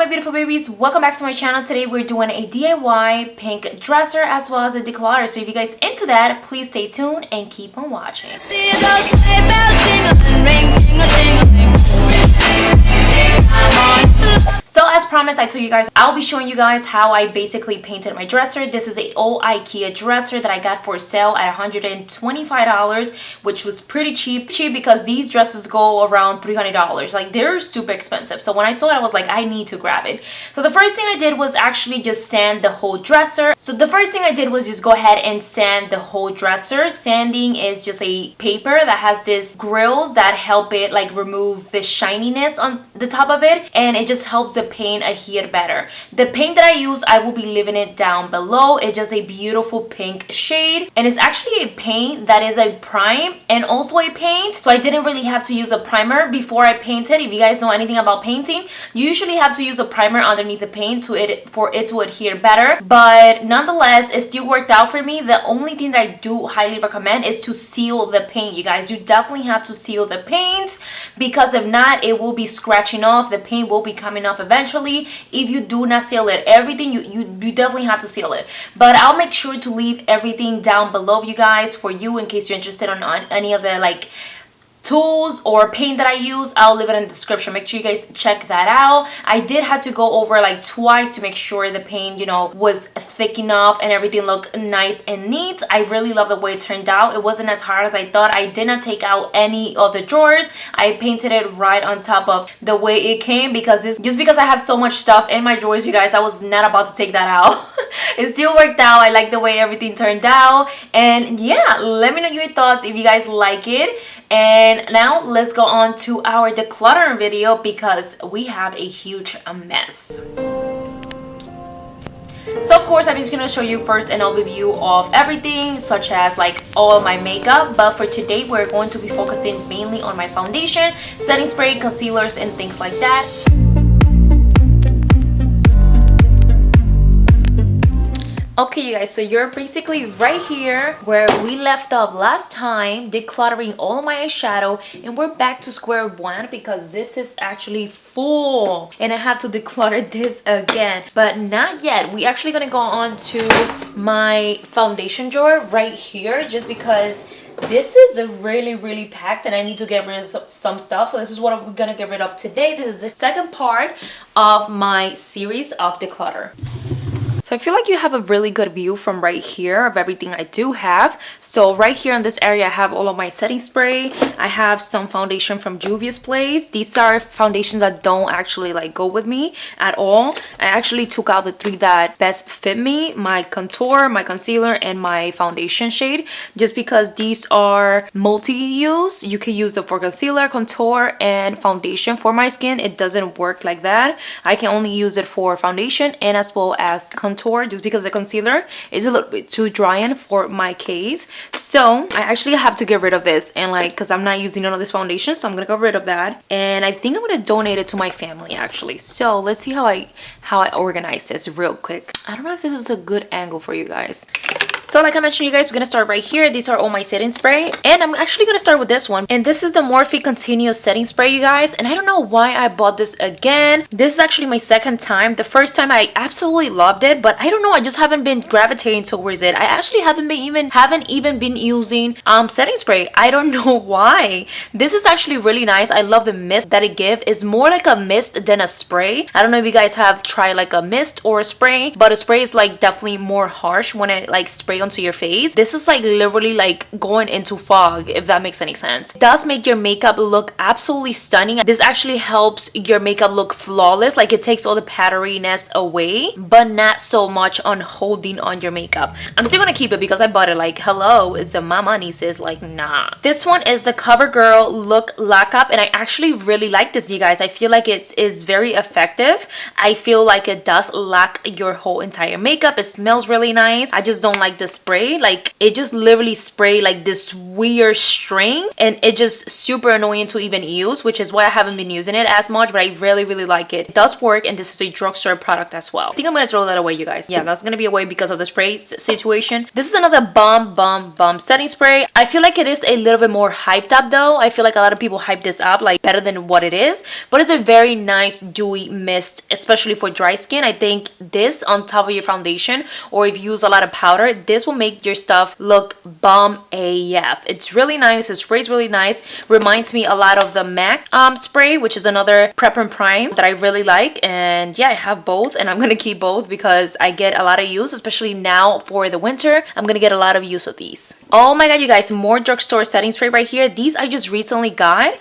beautiful babies, welcome back to my channel. Today we're doing a DIY pink dresser as well as a declutter. So if you guys into that, please stay tuned and keep on watching. So as promised, I told you guys I'll be showing you guys how I basically painted my dresser. This is a old IKEA dresser that I got for sale at $125, which was pretty cheap because these dresses go around $300. Like, they're super expensive. So when I saw it, I was like, I need to grab it. So the first thing I did was actually just sand the whole dresser. So the first thing I did was just go ahead and sand the whole dresser. Sanding is just a paper that has these grills that help it like remove the shininess on the top of it, and it just helps the paint adhere better. The paint that I use, I will be leaving it down below. It's just a beautiful pink shade, and it's actually a paint that is a prime and also a paint, so I didn't really have to use a primer before I painted. If you guys know anything about painting, you usually have to use a primer underneath the paint for it to adhere better, but nonetheless it still worked out for me. The only thing that I do highly recommend is to seal the paint. You guys, you definitely have to seal the paint, because if not, it will be scratching off. The paint will be coming off eventually if you do not seal it. Everything you definitely have to seal it, but I'll make sure to leave everything down below, you guys, for you in case you're interested on any of the like tools or paint that I use. I'll leave it in the description. Make sure you guys check that out. I did have to go over like twice to make sure the paint, you know, was thick enough and everything looked nice and neat. I really love the way it turned out. It wasn't as hard as I thought. I did not take out any of the drawers. I painted it right on top of the way it came, because it's just because I have so much stuff in my drawers, you guys. I was not about to take that out. It still worked out. I like the way everything turned out, and yeah, let me know your thoughts if you guys like it. And now let's go on to our decluttering video, because we have a huge mess. So of course, I'm just going to show you first an overview of everything, such as like all my makeup, but for today we're going to be focusing mainly on my foundation, setting spray, concealers, and things like that. Okay, you guys, so you're basically right here where we left off last time, decluttering all my eyeshadow, and we're back to square one because this is actually full and I have to declutter this again, but not yet. We actually gonna go on to my foundation drawer right here, just because this is really packed and I need to get rid of some stuff. So this is what we're gonna get rid of today. This is the second part of my series of declutter. So I feel like you have a really good view from right here of everything I do have. So right here in this area, I have all of my setting spray. I have some foundation from Juvia's Place. These are foundations that don't actually like go with me at all. I actually took out the three that best fit me: my contour, my concealer, and my foundation shade, just because these are multi-use. You can use it for concealer, contour, and foundation. For my skin, it doesn't work like that. I can only use it for foundation and as well as contour, just because the concealer is a little bit too drying for my case. So I actually have to get rid of this, and like, because I'm not using none of this foundation, so I'm gonna get rid of that, and I think I'm gonna donate it to my family actually. So let's see how I organize this real quick. I don't know if this is a good angle for you guys. So like I mentioned, you guys, we're gonna start right here. These are all my setting spray, and I'm actually gonna start with this one, and this is the Morphe Continuous Setting Spray, you guys. And I don't know why I bought this again. This is actually my second time. The first time I absolutely loved it, but I don't know, I just haven't been gravitating towards it. I actually haven't even been using setting spray. I don't know why. This is actually really nice. I love the mist that it gives. It's more like a mist than a spray. I don't know if you guys have tried like a mist or a spray, but a spray is like definitely more harsh when it like spray onto your face. This is like literally like going into fog, if that makes any sense. It does make your makeup look absolutely stunning. This actually helps your makeup look flawless. Like, it takes all the patteriness away, but not so much on holding on your makeup. I'm still gonna keep it because I bought it. Like, hello, it's a my money, sis. Like, nah. This one is the Covergirl Look Lock Up, and I actually really like this, you guys. I feel like it is very effective. I feel like it does lock your whole entire makeup. It smells really nice. I just don't like the the spray, like it just literally spray like this weird string, and it just super annoying to even use, which is why I haven't been using it as much, but I really like it. It does work, and this is a drugstore product as well. I think I'm gonna throw that away, you guys. Yeah, that's gonna be away because of the spray situation. This is another bomb setting spray. I feel like it is a little bit more hyped up though. I feel like a lot of people hype this up like better than what it is, but it's a very nice dewy mist, especially for dry skin. I think this on top of your foundation, or if you use a lot of powder, this will make your stuff look bomb AF. It's really nice. The spray is really nice. Reminds me a lot of the MAC spray, which is another prep and prime that I really like. And yeah, I have both, and I'm gonna keep both because I get a lot of use, especially now for the winter. I'm gonna get a lot of use of these. Oh my god, you guys, more drugstore setting spray right here. These I just recently got.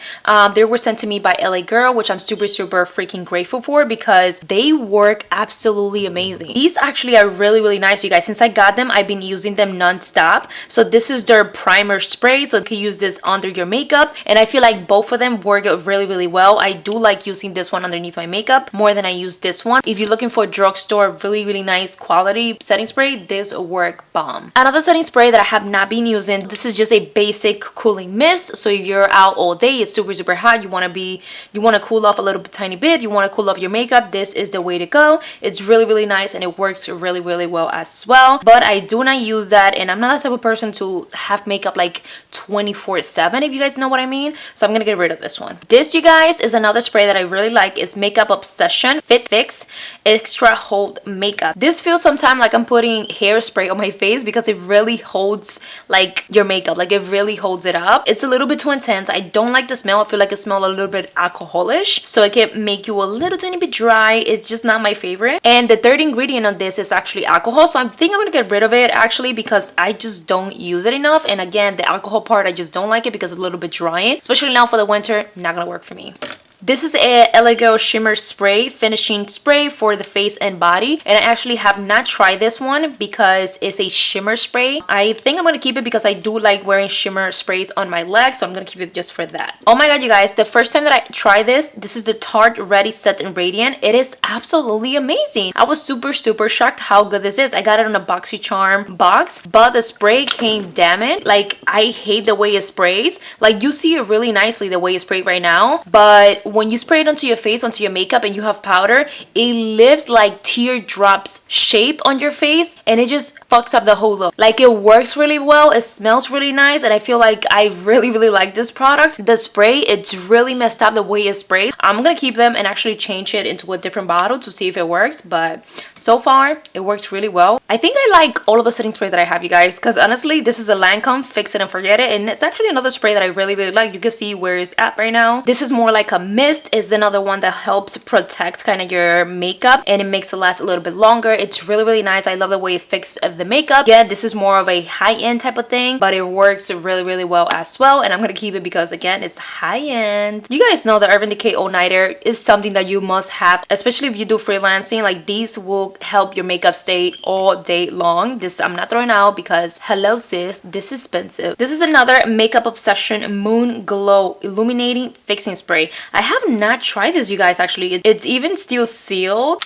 They were sent to me by LA Girl, which I'm super freaking grateful for because they work absolutely amazing. These actually are really nice, you guys. Since I got them, I've been using them non-stop. So this is their primer spray, so you can use this under your makeup, and I feel like both of them work really well. I do like using this one underneath my makeup more than I use this one. If you're looking for a drugstore really nice quality setting spray, this will work bomb. Another setting spray that I have not been using, this is just a basic cooling mist. So if you're out all day, it's super hot, you want to cool off a little tiny bit, you want to cool off your makeup, this is the way to go. It's really nice, and it works really well as well. But I do not use that, and I'm not the type of person to have makeup like 24/7, if you guys know what I mean. So I'm gonna get rid of this one. This, you guys, is another spray that I really like. Is Makeup Obsession Fit Fix Extra Hold Makeup. This feels sometimes like I'm putting hairspray on my face because it really holds like your makeup, like it really holds it up. It's a little bit too intense. I don't like the smell. I feel like it smells a little bit alcoholish, so it can make you a little tiny bit dry. It's just not my favorite. And the third ingredient on this is actually alcohol, so I think I'm gonna get rid of it actually because I just don't use it enough. And again, the alcohol part, I just don't like it because it's a little bit drying, especially now for the winter. Not gonna work for me. This is a LA Girl Shimmer Spray Finishing Spray for the face and body, and I actually have not tried this one because it's a shimmer spray. I think I'm gonna keep it because I do like wearing shimmer sprays on my legs, so I'm gonna keep it just for that. Oh my god, you guys, the first time that I tried this is the Tarte Ready Set and Radiant. It is absolutely amazing. I was super shocked how good this is. I got it on a BoxyCharm box, but the spray came damaged. Like, I hate the way it sprays. Like, you see it really nicely the way it sprays right now, but when you spray it onto your face, onto your makeup, and you have powder, it leaves like teardrops shape on your face, and it just fucks up the whole look. Like, it works really well, it smells really nice, and I feel like I really like this product. The spray, it's really messed up the way it sprays. I'm gonna keep them and actually change it into a different bottle to see if it works, but so far it works really well. I think I like all of the setting sprays that I have, you guys, because honestly, this is a Lancome Fix It and Forget It, and it's actually another spray that I really like. You can see where it's at right now. This is more like a mist, is another one that helps protect kind of your makeup, and it makes it last a little bit longer. It's really nice. I love the way it fixes the makeup. Yeah, this is more of a high-end type of thing, but it works really well as well, and I'm gonna keep it because again, it's high-end. You guys know the Urban Decay All Nighter is something that you must have, especially if you do freelancing. Like, these will help your makeup stay all day long. This I'm not throwing out because hello sis, this is expensive. This is another Makeup Obsession Moon Glow Illuminating Fixing Spray. I have not tried this, you guys. Actually, it's even still sealed.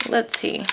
Let's see.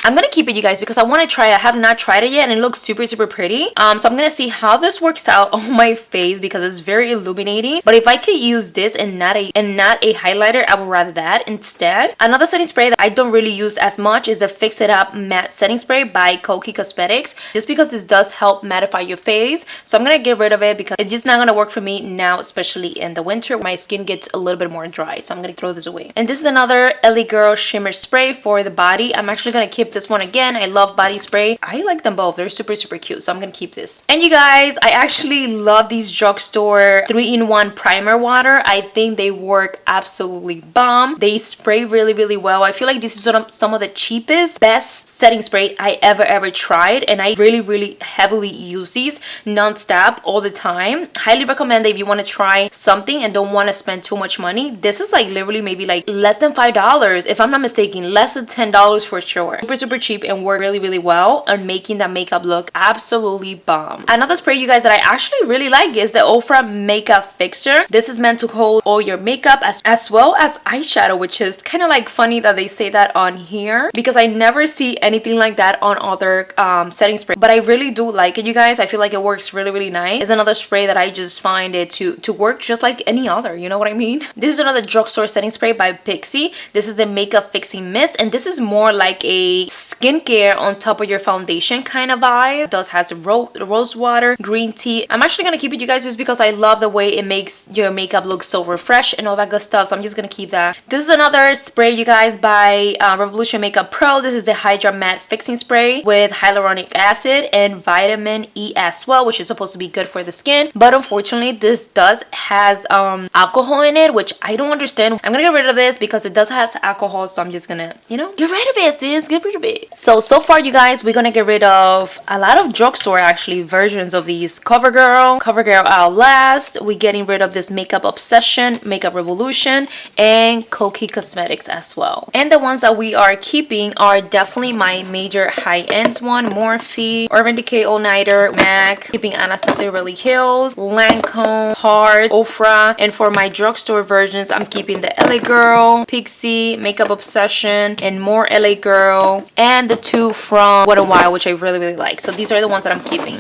I'm gonna keep it, you guys, because I want to try it. I have not tried it yet, and it looks super pretty. So I'm gonna see how this works out on my face because it's very illuminating. But if I could use this and not a highlighter, I would rather that instead. Another setting spray that I don't really use as much is a Fix It Up Matte Setting Spray by Kokie Cosmetics, just because this does help mattify your face. So I'm gonna get rid of it because it's just not gonna work for me now, especially in the winter. My skin gets a little bit more dry, so I'm gonna throw this away. And this is another LA Girl Shimmer Spray for the body. I'm actually gonna keep this one again. I love body spray. I like them both. They're super cute, so I'm gonna keep this. And you guys, I actually love these drugstore 3-in-1 primer water. I think they work absolutely bomb. They spray really well. I feel like this is some of the cheapest, best setting spray I ever tried, and I really heavily use these non-stop all the time. Highly recommend that if you want to try something and don't want to spend too much money. This is like literally maybe like less than $5, if I'm not mistaken, less than $10 for sure. super cheap and work really well on making that makeup look absolutely bomb. Another spray, you guys, that I actually really like is the Ofra Makeup Fixer. This is meant to hold all your makeup as well as eyeshadow, which is kind of like funny that they say that on here because I never see anything like that on other setting spray, but I really do like it, you guys. I feel like it works really nice. It's another spray that I just find it to work just like any other, you know what I mean? This is another drugstore setting spray by Pixi. This is a makeup fixing mist, and this is more like a skincare on top of your foundation kind of vibe. It does has rose water, green tea. I'm actually gonna keep it, you guys, just because I love the way it makes your makeup look so refreshed and all that good stuff, so I'm just gonna keep that. This is another spray, you guys, by Revolution Makeup Pro. This is the Hydra Matte Fixing Spray with hyaluronic acid and vitamin E as well, which is supposed to be good for the skin, but unfortunately this has alcohol in it, which I don't understand. I'm gonna get rid of this because it does have alcohol, so I'm just gonna, you know, get rid of it, sis. Get rid of it. So far, you guys, we're gonna get rid of a lot of drugstore actually versions of these. Covergirl Outlast. We're getting rid of this Makeup Obsession, Makeup Revolution, and Koki Cosmetics as well. And the ones that we are keeping are definitely my major high-end one: Morphe, Urban Decay All Nighter, MAC, keeping Anastasia Beverly Hills, Lancome, Tarte, Ofra, and for my drugstore versions, I'm keeping the LA Girl, Pixi, Makeup Obsession, and more LA Girl, and the two from Wet n Wild, which I really like. So these are the ones that I'm keeping,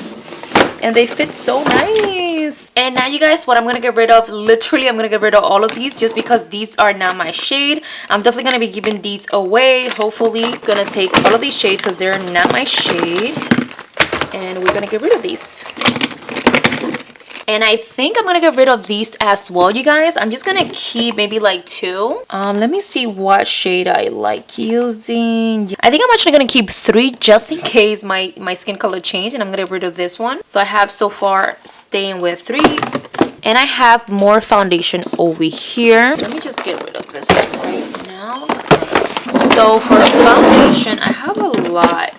and they fit so nice. And now, you guys, what I'm gonna get rid of, literally I'm gonna get rid of all of these just because these are not my shade. I'm definitely gonna be giving these away. Hopefully gonna take all of these shades because they're not my shade, and we're gonna get rid of these. And I think I'm gonna get rid of these as well, you guys. I'm just gonna keep maybe like two. Let me see what shade I like using. I think I'm actually gonna keep 3 just in case my skin color changed, and I'm gonna get rid of this one. So I have so far staying with 3, and I have more foundation over here. Let me just get rid of this right now. So for foundation, I have a lot.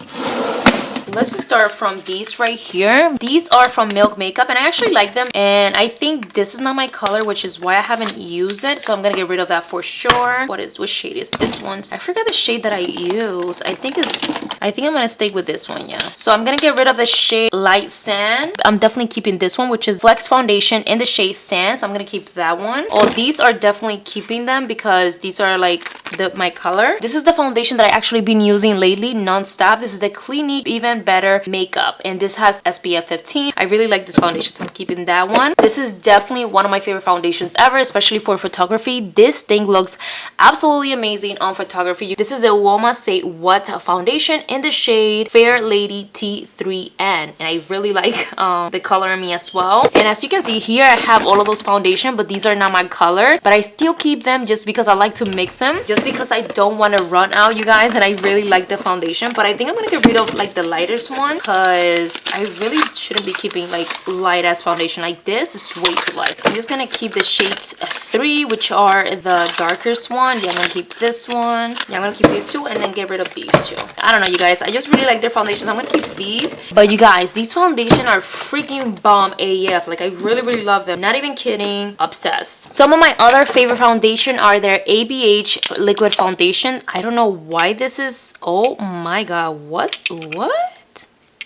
Let's just start from these right here. These are from Milk Makeup, and I actually like them, and I think this is not my color, which is why I haven't used it, so I'm gonna get rid of that for sure. What shade is this one? I forgot the shade that I use. I think I'm gonna stay with this one. Yeah, so I'm gonna get rid of the shade Light Sand. I'm definitely keeping this one, which is Flex Foundation in the shade Sand, so I'm gonna keep that one. Oh, these are definitely keeping them because these are like my color. This is the foundation that I actually been using lately non-stop. This is the Clinique Even Better Makeup, and this has SPF 15. I really like this foundation, so I'm keeping that one. This is definitely one of my favorite foundations ever, especially for photography. This thing looks absolutely amazing on photography. This is a Woma Say What foundation in the shade Fair Lady T3N, and I really like the color on me as well. And as you can see here, I have all of those foundation, but these are not my color, but I still keep them just because I like to mix them, just because I don't want to run out, you guys, and I really like the foundation. But I think I'm gonna get rid of like the lighter one because I really shouldn't be keeping like light ass foundation. Like this is way too light. I'm just gonna keep the shades 3, which are the darkest one. Yeah, I'm gonna keep this one. Yeah, I'm gonna keep these 2 and then get rid of these 2. I don't know, you guys, I just really like their foundations. I'm gonna keep these. But you guys, these foundations are freaking bomb AF. Like I really love them. Not even kidding. Obsessed. Some of my other favorite foundation are their ABH liquid foundation. I don't know why this is, oh my god, what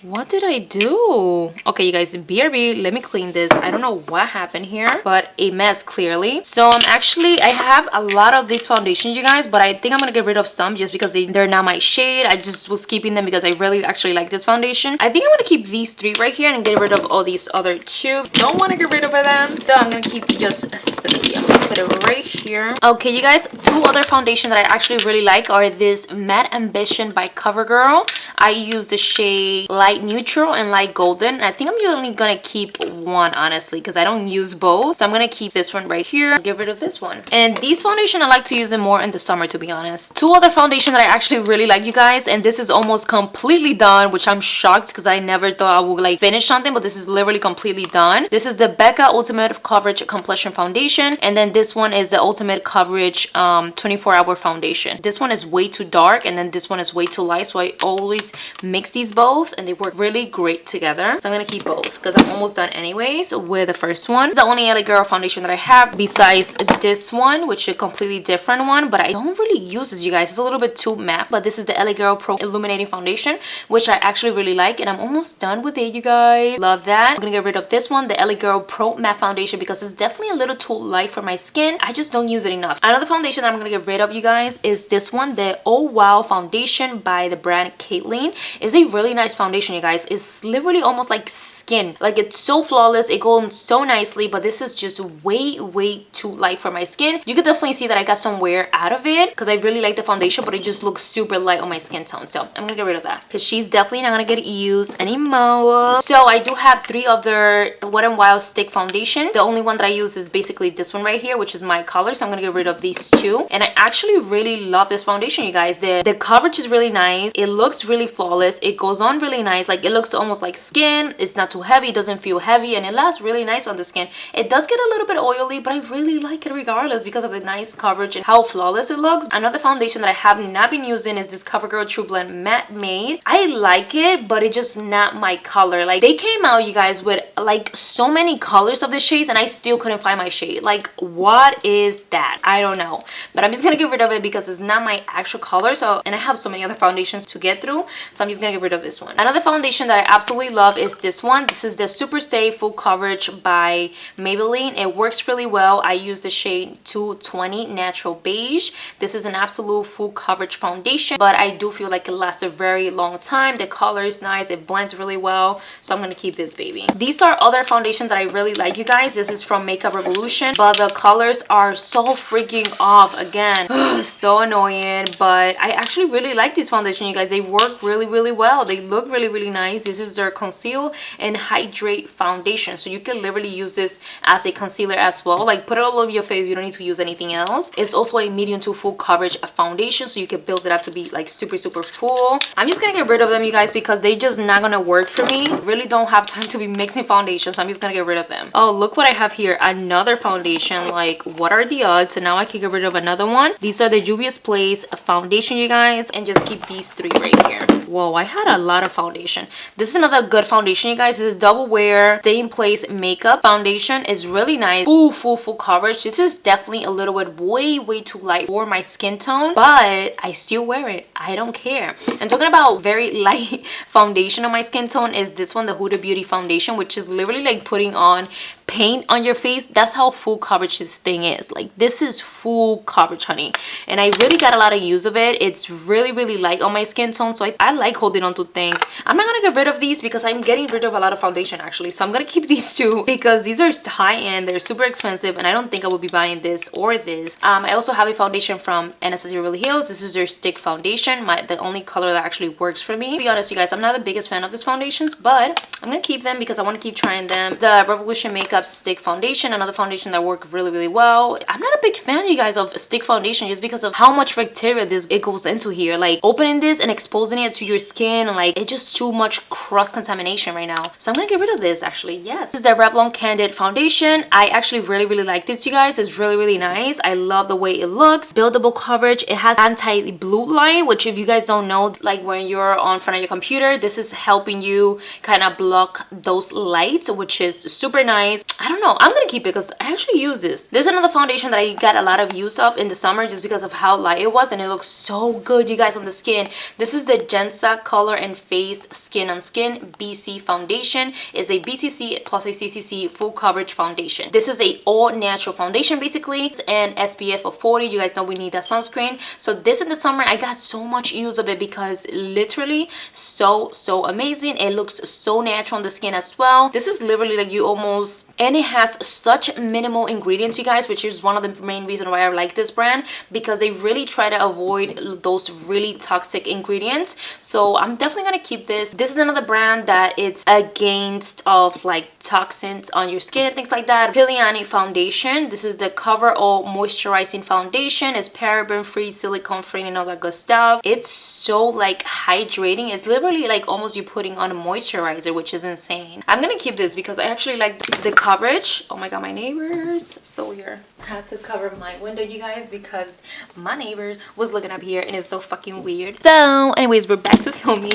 What did I do? Okay, you guys, BRB, let me clean this. I don't know what happened here, but a mess clearly. So I have a lot of these foundations, you guys, but I think I'm gonna get rid of some just because they're not my shade. I just was keeping them because I really actually like this foundation. I think I'm gonna keep these 3 right here and get rid of all these other 2. Don't want to get rid of them, so I'm gonna keep just 3. I'm gonna put it right here. Okay, you guys, 2 other foundations that I actually really like are this Matte Ambition by Covergirl. I use the shade Light Neutral and Light Golden. I think I'm only gonna keep one, honestly, because I don't use both. So I'm gonna keep this one right here, get rid of this one. And these foundation, I like to use them more in the summer, to be honest. 2 other foundation that I actually really like, you guys, and this is almost completely done, which I'm shocked because I never thought I would like finish something, but this is literally completely done. This is the Becca Ultimate Coverage Complexion Foundation, and then this one is the Ultimate Coverage 24-hour foundation. This one is way too dark and then this one is way too light, so I always mix these both and they work really great together. So I'm gonna keep both because I'm almost done anyways with the first one. It's the only LA Girl foundation that I have besides this one, which is a completely different one, but I don't really use this, you guys. It's a little bit too matte, but this is the LA Girl Pro Illuminating Foundation, which I actually really like, and I'm almost done with it, you guys. Love that. I'm gonna get rid of this one, the LA Girl Pro Matte Foundation, because it's definitely a little too light for my skin. I just don't use it enough. Another foundation that I'm gonna get rid of, you guys, is this one, the Oh Wow Foundation by the brand Caitlyn. It's a really nice foundation, you guys. It's literally almost like skin. Like, it's so flawless, it goes on so nicely, but this is just way too light for my skin. You can definitely see that I got some wear out of it because I really like the foundation, but it just looks super light on my skin tone. So I'm gonna get rid of that because she's definitely not gonna get used anymore. So I do have 3 of their Wet n Wild stick foundation. The only one that I use is basically this one right here, which is my color, so I'm gonna get rid of these 2. And I actually really love this foundation, you guys. The coverage is really nice, it looks really flawless, it goes on really nice. Like, it looks almost like skin. It's not too heavy, it doesn't feel heavy, and it lasts really nice on the skin. It does get a little bit oily, but I really like it regardless because of the nice coverage and how flawless it looks. Another foundation that I have not been using is this Covergirl Trublend Matte Made. I like it, but it's just not my color. Like, they came out, you guys, with like so many colors of the shades and I still couldn't find my shade. Like, what is that? I don't know, but I'm just gonna get rid of it because it's not my actual color. So, and I have so many other foundations to get through, so I'm just gonna get rid of this one. Another foundation that I absolutely love is this one. This is the Super Stay Full Coverage by Maybelline. It works really well. I use the shade 220 Natural Beige. This is an absolute full coverage foundation, but I do feel like it lasts a very long time. The color is nice, it blends really well, so I'm gonna keep this baby. These are other foundations that I really like, you guys. This is from Makeup Revolution, but the colors are so freaking off. Again, so annoying, but I actually really like this foundation, you guys. They work really well. They look really nice. This is their Conceal and Hydrate foundation, so you can literally use this as a concealer as well. Like, put it all over your face, you don't need to use anything else. It's also a medium to full coverage foundation, so you can build it up to be like super full. I'm just gonna get rid of them, you guys, because they just not gonna work for me. Really don't have time to be mixing foundations, so I'm just gonna get rid of them. Oh, look what I have here, another foundation. Like, what are the odds? So now I can get rid of another one. These are the Juvia's Place foundation, you guys, and just keep these 3 right here. Whoa, I had a lot of foundation. This is another good foundation, you guys. This is Double Wear Stay in Place Makeup foundation. Is really nice, full coverage. This is definitely a little bit way too light for my skin tone, but I still wear it. I don't care. And talking about very light foundation on my skin tone is this one, the Huda Beauty foundation, which is literally like putting on paint on your face. That's how full coverage this thing is. Like, this is full coverage, honey, and I really got a lot of use of it. It's really light on my skin tone, so I like holding on to things. I'm not gonna get rid of these because I'm getting rid of a lot of foundation actually, so I'm gonna keep these 2 because these are high-end, they're super expensive, and I don't think I will be buying this or this. I also have a foundation from Anastasia Beverly Hills. This is their stick foundation, the only color that actually works for me. To be honest, you guys, I'm not the biggest fan of these foundations, but I'm gonna keep them because I want to keep trying them. The Revolution Makeup Stick Foundation, another foundation that worked really well. I'm not a big fan, you guys, of stick foundation just because of how much bacteria it goes into here. Like, opening this and exposing it to your skin, like, it's just too much cross contamination right now. So I'm gonna get rid of this actually. Yes, this is the Revlon Candid foundation. I actually really like this, you guys. It's really nice. I love the way it looks. Buildable coverage. It has anti-blue light, which, if you guys don't know, like when you're on front of your computer, this is helping you kind of block those lights, which is super nice. I don't know, I'm gonna keep it because I actually use this. There's another foundation that I got a lot of use of in the summer just because of how light it was, and it looks so good, you guys, on the skin. This is the Gensa Color and Face Skin on Skin BC foundation. It's a BCC plus a CCC full coverage foundation. This is a all natural foundation basically. It's an SPF of 40. You guys know we need that sunscreen, so this in the summer I got so much use of it because literally so amazing. It looks so natural on the skin as well. This is literally like you almost, and it has such minimal ingredients, you guys, which is one of the main reasons why I like this brand, because they really try to avoid those really toxic ingredients. So I'm definitely gonna keep this. This is another brand that it's against of like toxins on your skin and things like that. Piliani foundation. This is the Cover All Moisturizing Foundation. It's paraben free, silicone free, and all that good stuff. It's so like hydrating. It's literally like almost you putting on a moisturizer, which is insane. I'm gonna keep this because I actually like the coverage. Oh my god, my neighbors, so weird. I have to cover my window, you guys, because my neighbor was looking up here and it's so fucking weird. So anyways, we're back to filming.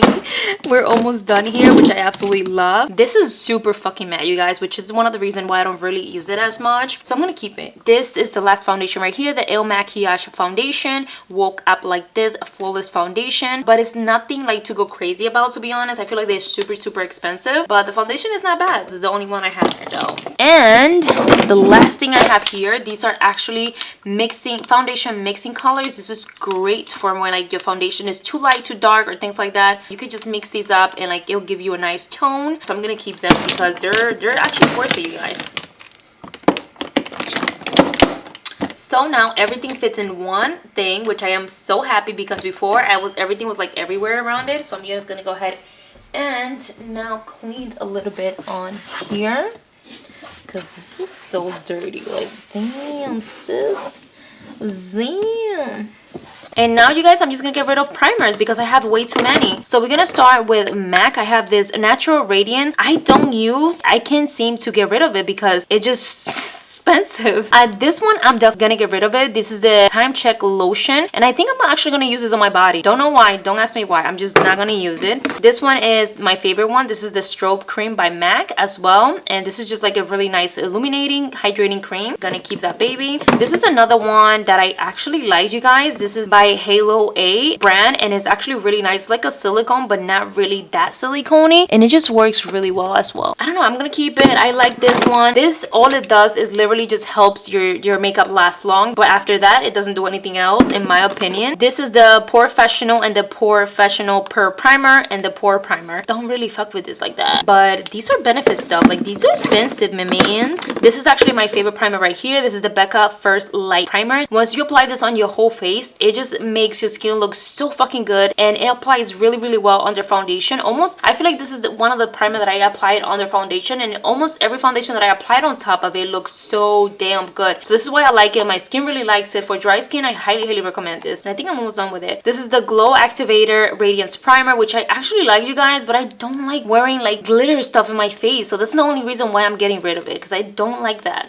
We're almost done here, which I absolutely love. This is super fucking matte, you guys, which is one of the reasons why I don't really use it as much, so I'm gonna keep it. This is the last foundation right here, the Il Maquillage foundation. Woke up like this, a flawless foundation, but it's nothing like to go crazy about, to be honest. I feel like they're super expensive, but the foundation is not bad. It's the only one I have. So, and the last thing I have here, these are actually foundation mixing colors. This is great for when like your foundation is too light, too dark, or things like that. You could just mix these up and like it'll give you a nice tone. So I'm gonna keep them because they're actually worth it, you guys. So now everything fits in one thing, which I am so happy, because before everything was like everywhere around it. So I'm just gonna go ahead and now clean a little bit on here, because this is so dirty. Like, damn, sis. Damn. And now, you guys, I'm just gonna get rid of primers because I have way too many. So we're gonna start with MAC. I have this natural Radiance. I can't seem to get rid of it because it just expensive. This one I'm definitely gonna get rid of it. This is the Time Check lotion, and I think I'm actually gonna use this on my body. Don't know why, don't ask me why. I'm just not gonna use it. This one is my favorite one. This is the Strobe Cream by MAC as well, and this is just like a really nice illuminating hydrating cream. Gonna keep that baby. This is another one that I actually like, you guys. This is by Halo A brand, and it's actually really nice. It's like a silicone, but not really that silicone-y, and it just works really well as well. I don't know, I'm gonna keep it. I like this one. This, all it does is literally just helps your makeup last long, but after that it doesn't do anything else, in my opinion. This is the Porefessional and the Porefessional Pore Primer and the Pore Primer. Don't really fuck with this like that, but these are benefit stuff. Like, these are expensive, my man. This is actually my favorite primer right here. This is the Becca First Light Primer. Once you apply this on your whole face, it just makes your skin look so fucking good, and it applies really well under foundation. Almost, I feel like this is one of the primer that I applied under foundation, and almost every foundation that I applied on top of it looks so damn good. So this is why I like it. My skin really likes it. For dry skin, I highly recommend this, and I think I'm almost done with it. This is the Glow Activator Radiance Primer, which I actually like, you guys, but I don't like wearing like glitter stuff in my face, so that's the only reason why I'm getting rid of it, because I don't like that.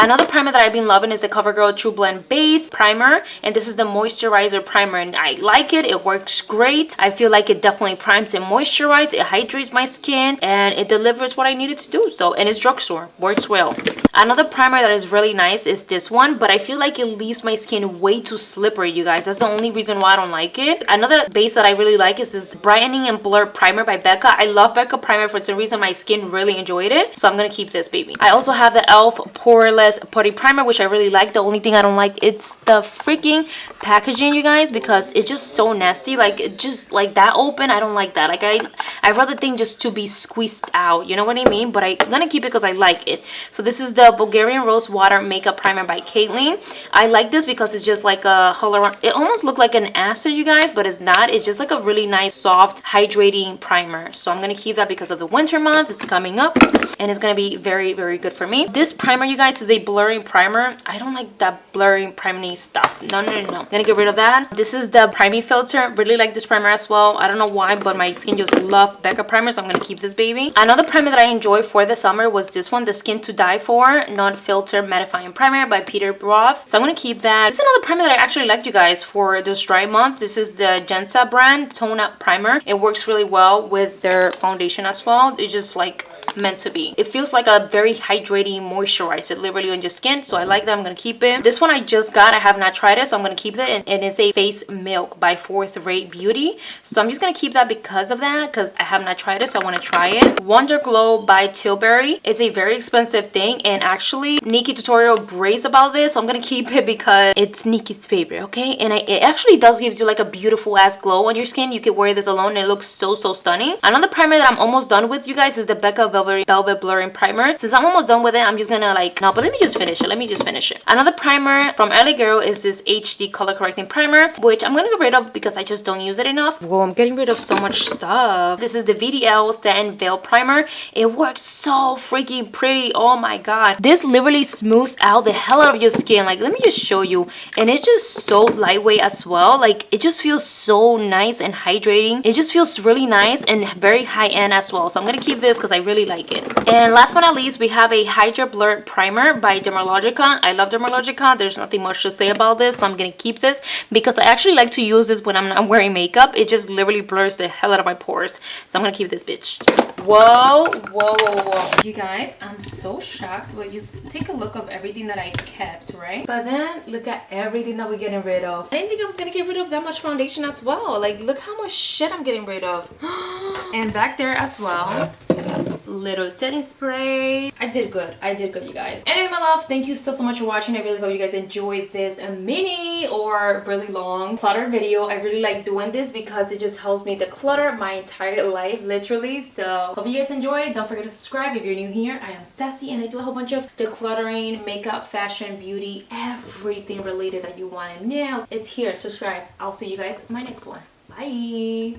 Another primer that I've been loving is the Covergirl Trublend Base Primer, and this is the Moisturizer Primer, and I like it. It works great. I feel like it definitely primes and moisturizes. It hydrates my skin, and it delivers what I needed to do. So, and it's drugstore. Works well. Another primer that is really nice is this one, but I feel like it leaves my skin way too slippery, you guys. That's the only reason why I don't like it. Another base that I really like is this Brightening and Blur Primer by Becca. I love Becca primer. For some reason, my skin really enjoyed it, so I'm gonna keep this baby. I also have the e.l.f. Poreless Putty Primer, which I really like. The only thing I don't like, it's the freaking packaging, you guys, because it's just so nasty. Like, it just like that open, I don't like that. Like, I rather think just to be squeezed out, you know what I mean? But I'm gonna keep it because I like it. So this is the Bulgarian Rose Water Makeup Primer by Caitlyn. I like this because it's just like a hyaluronic. It almost looks like an acid, you guys, but it's not. It's just like a really nice, soft, hydrating primer. So I'm gonna keep that because of the winter month. It's coming up, and it's gonna be very good for me. This primer, you guys, is a blurring primer. I don't like that blurring priming stuff. No. I'm gonna get rid of that. This is the priming filter. Really like this primer as well. I don't know why, but my skin just love Becca primer, so I'm gonna keep this baby. Another primer that I enjoyed for the summer was this one, the Skin to Die For Non-Filter Mattifying Primer by Peter Broth. So I'm gonna keep that. This is another primer that I actually liked, you guys, for this dry month. This is the Gensa brand Tone Up Primer. It works really well with their foundation as well. It's just like meant to be. It feels like a very hydrating moisturizer literally on your skin, so I like that. I'm gonna keep it. This one I just got. I have not tried it, so I'm gonna keep it, and it's a Face Milk by Fourth Rate Beauty. So I'm just gonna keep that because of that, because I have not tried it, so I want to try it. Wonder Glow by Tilbury is a very expensive thing, and actually Nikki tutorial braves about this, so I'm gonna keep it because it's Nikki's favorite, okay? And it actually does give you like a beautiful ass glow on your skin. You could wear this alone and it looks so stunning. Another primer that I'm almost done with, you guys, is the Becca Velvet Blurring Primer. Since I'm almost done with it, I'm just gonna like, no, but let me just finish it. Another primer from LA Girl is this HD Color Correcting Primer, which I'm gonna get rid of because I just don't use it enough. Whoa, I'm getting rid of so much stuff. This is the VDL Satin Veil Primer. It works so freaking pretty. Oh my god. This literally smooths out the hell out of your skin. Like, let me just show you. And it's just so lightweight as well. Like, it just feels so nice and hydrating. It just feels really nice and very high-end as well. So I'm gonna keep this because I really like it. And last but not least, we have a Hydra Blur Primer by Dermalogica. I love Dermalogica. There's nothing much to say about this, so I'm gonna keep this because I actually like to use this when I'm not wearing makeup. It just literally blurs the hell out of my pores, so I'm gonna keep this bitch. Whoa, whoa, whoa, whoa. You guys, I'm so shocked. Well, just take a look of everything that I kept, right? But then look at everything that we're getting rid of. I didn't think I was gonna get rid of that much foundation as well. Like, look how much shit I'm getting rid of. And back there as well, little setting spray. I did good, you guys. Anyway, my love, thank you so much for watching. I really hope you guys enjoyed this mini or really long clutter video. I really like doing this because it just helps me declutter my entire life, literally. So hope you guys enjoy. Don't forget to subscribe if you're new here. I am Sassy and I do a whole bunch of decluttering, makeup, fashion, beauty, everything related that you want in nails. It's here. Subscribe. I'll see you guys in my next one. Bye.